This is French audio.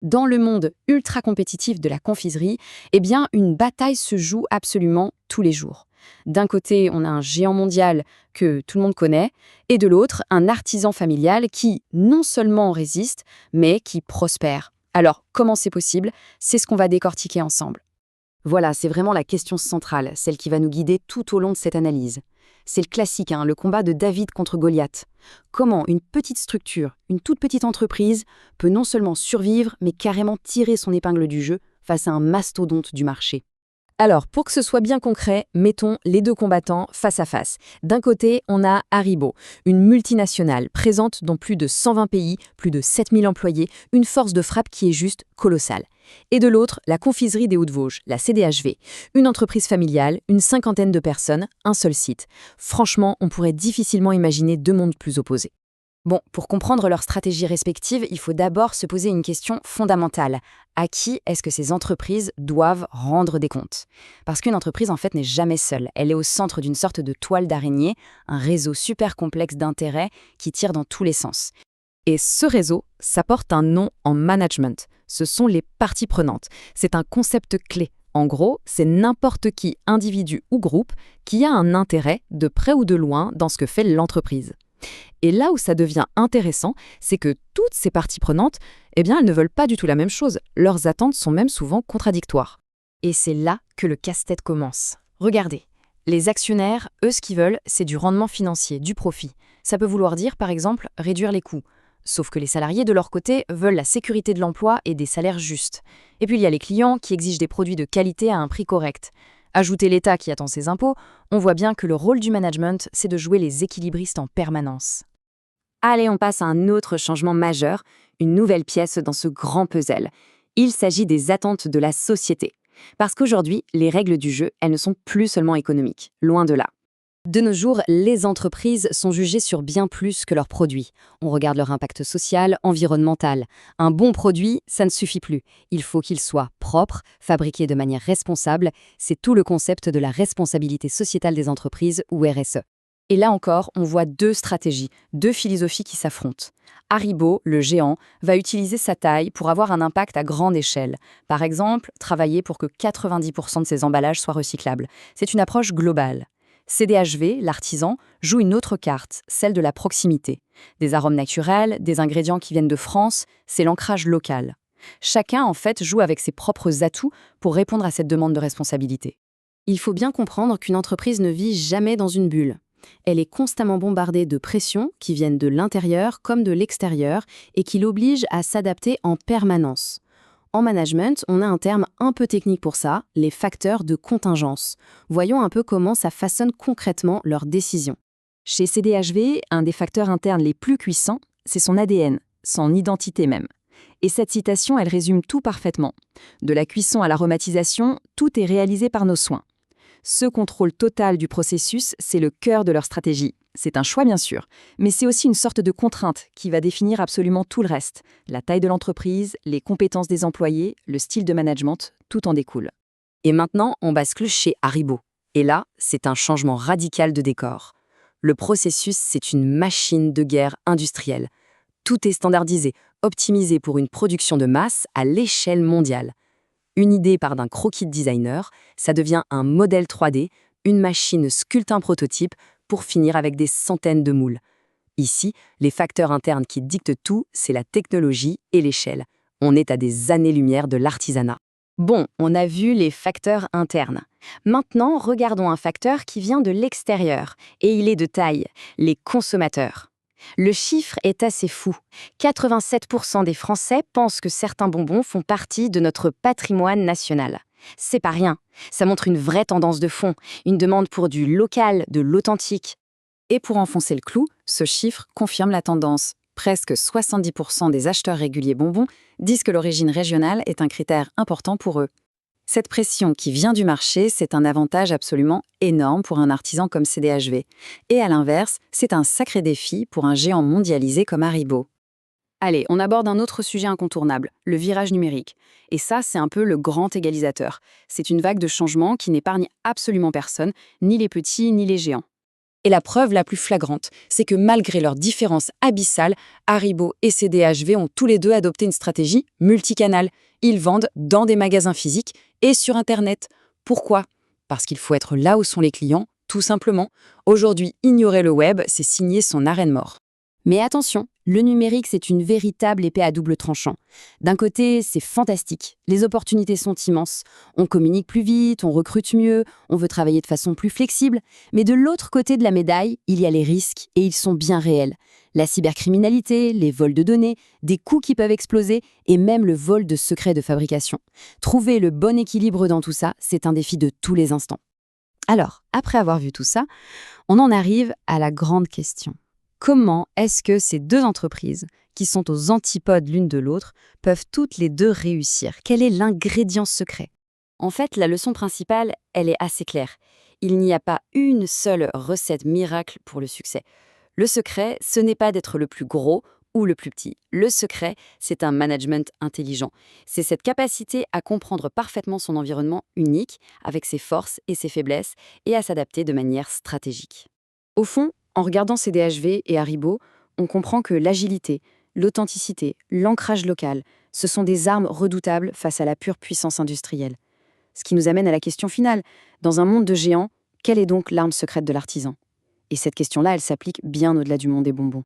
Dans le monde ultra compétitif de la confiserie, eh bien, une bataille se joue absolument tous les jours. D'un côté, on a un géant mondial que tout le monde connaît, et de l'autre, un artisan familial qui non seulement résiste, mais qui prospère. Alors, comment c'est possible? C'est ce qu'on va décortiquer ensemble. Voilà, c'est vraiment la question centrale, celle qui va nous guider tout au long de cette analyse. C'est le classique, le combat de David contre Goliath. Comment une petite structure, une toute petite entreprise, peut non seulement survivre, mais carrément tirer son épingle du jeu face à un mastodonte du marché. Alors, pour que ce soit bien concret, mettons les deux combattants face à face. D'un côté, on a Haribo, une multinationale présente dans plus de 120 pays, plus de 7000 employés, une force de frappe qui est juste colossale. Et de l'autre, la confiserie des Hauts-de-Vosges, la CDHV, une entreprise familiale, une cinquantaine de personnes, un seul site. Franchement, on pourrait difficilement imaginer deux mondes plus opposés. Bon, pour comprendre leurs stratégies respectives, il faut d'abord se poser une question fondamentale. À qui est-ce que ces entreprises doivent rendre des comptes? Parce qu'une entreprise, en fait, n'est jamais seule. Elle est au centre d'une sorte de toile d'araignée, un réseau super complexe d'intérêts qui tire dans tous les sens. Et ce réseau, ça porte un nom en management. Ce sont les parties prenantes. C'est un concept clé. En gros, c'est n'importe qui, individu ou groupe, qui a un intérêt, de près ou de loin, dans ce que fait l'entreprise. Et là où ça devient intéressant, c'est que toutes ces parties prenantes, eh bien, elles ne veulent pas du tout la même chose. Leurs attentes sont même souvent contradictoires. Et c'est là que le casse-tête commence. Regardez, les actionnaires, eux, ce qu'ils veulent, c'est du rendement financier, du profit. Ça peut vouloir dire, par exemple, réduire les coûts. Sauf que les salariés, de leur côté, veulent la sécurité de l'emploi et des salaires justes. Et puis il y a les clients qui exigent des produits de qualité à un prix correct. Ajoutez l'État qui attend ses impôts, on voit bien que le rôle du management, c'est de jouer les équilibristes en permanence. Allez, on passe à un autre changement majeur, une nouvelle pièce dans ce grand puzzle. Il s'agit des attentes de la société. Parce qu'aujourd'hui, les règles du jeu, elles ne sont plus seulement économiques, loin de là. De nos jours, les entreprises sont jugées sur bien plus que leurs produits. On regarde leur impact social, environnemental. Un bon produit, ça ne suffit plus. Il faut qu'il soit propre, fabriqué de manière responsable. C'est tout le concept de la responsabilité sociétale des entreprises, ou RSE. Et là encore, on voit deux stratégies, deux philosophies qui s'affrontent. Haribo, le géant, va utiliser sa taille pour avoir un impact à grande échelle. Par exemple, travailler pour que 90% de ses emballages soient recyclables. C'est une approche globale. CDHV, l'artisan, joue une autre carte, celle de la proximité. Des arômes naturels, des ingrédients qui viennent de France, c'est l'ancrage local. Chacun, en fait, joue avec ses propres atouts pour répondre à cette demande de responsabilité. Il faut bien comprendre qu'une entreprise ne vit jamais dans une bulle. Elle est constamment bombardée de pressions qui viennent de l'intérieur comme de l'extérieur et qui l'obligent à s'adapter en permanence. En management, on a un terme un peu technique pour ça, les facteurs de contingence. Voyons un peu comment ça façonne concrètement leurs décisions. Chez CDHV, un des facteurs internes les plus puissants, c'est son ADN, son identité même. Et cette citation, elle résume tout parfaitement. De la cuisson à l'aromatisation, tout est réalisé par nos soins. Ce contrôle total du processus, c'est le cœur de leur stratégie. C'est un choix bien sûr, mais c'est aussi une sorte de contrainte qui va définir absolument tout le reste. La taille de l'entreprise, les compétences des employés, le style de management, tout en découle. Et maintenant, on bascule chez Haribo. Et là, c'est un changement radical de décor. Le processus, c'est une machine de guerre industrielle. Tout est standardisé, optimisé pour une production de masse à l'échelle mondiale. Une idée part d'un croquis de designer, ça devient un modèle 3D, une machine sculpte un prototype pour finir avec des centaines de moules. Ici, les facteurs internes qui dictent tout, c'est la technologie et l'échelle. On est à des années-lumière de l'artisanat. Bon, on a vu les facteurs internes. Maintenant, regardons un facteur qui vient de l'extérieur, et il est de taille, les consommateurs. Le chiffre est assez fou. 87% des Français pensent que certains bonbons font partie de notre patrimoine national. C'est pas rien. Ça montre une vraie tendance de fond, une demande pour du local, de l'authentique. Et pour enfoncer le clou, ce chiffre confirme la tendance. Presque 70% des acheteurs réguliers bonbons disent que l'origine régionale est un critère important pour eux. Cette pression qui vient du marché, c'est un avantage absolument énorme pour un artisan comme CDHV. Et à l'inverse, c'est un sacré défi pour un géant mondialisé comme Haribo. Allez, on aborde un autre sujet incontournable, le virage numérique. Et ça, c'est un peu le grand égalisateur. C'est une vague de changement qui n'épargne absolument personne, ni les petits ni les géants. Et la preuve la plus flagrante, c'est que malgré leurs différences abyssales, Haribo et CDHV ont tous les deux adopté une stratégie multicanale. Ils vendent dans des magasins physiques et sur Internet. Pourquoi? Parce qu'il faut être là où sont les clients, tout simplement. Aujourd'hui, ignorer le web, c'est signer son arrêt de mort. Mais attention, le numérique, c'est une véritable épée à double tranchant. D'un côté, c'est fantastique, les opportunités sont immenses. On communique plus vite, on recrute mieux, on veut travailler de façon plus flexible. Mais de l'autre côté de la médaille, il y a les risques, et ils sont bien réels. La cybercriminalité, les vols de données, des coûts qui peuvent exploser, et même le vol de secrets de fabrication. Trouver le bon équilibre dans tout ça, c'est un défi de tous les instants. Alors, après avoir vu tout ça, on en arrive à la grande question. Comment est-ce que ces deux entreprises, qui sont aux antipodes l'une de l'autre, peuvent toutes les deux réussir? Quel est l'ingrédient secret? En fait, la leçon principale, elle est assez claire. Il n'y a pas une seule recette miracle pour le succès. Le secret, ce n'est pas d'être le plus gros ou le plus petit. Le secret, c'est un management intelligent. C'est cette capacité à comprendre parfaitement son environnement unique, avec ses forces et ses faiblesses, et à s'adapter de manière stratégique. Au fond, en regardant CDHV et Haribo, on comprend que l'agilité, l'authenticité, l'ancrage local, ce sont des armes redoutables face à la pure puissance industrielle. Ce qui nous amène à la question finale. Dans un monde de géants, quelle est donc l'arme secrète de l'artisan? Et cette question-là, elle s'applique bien au-delà du monde des bonbons.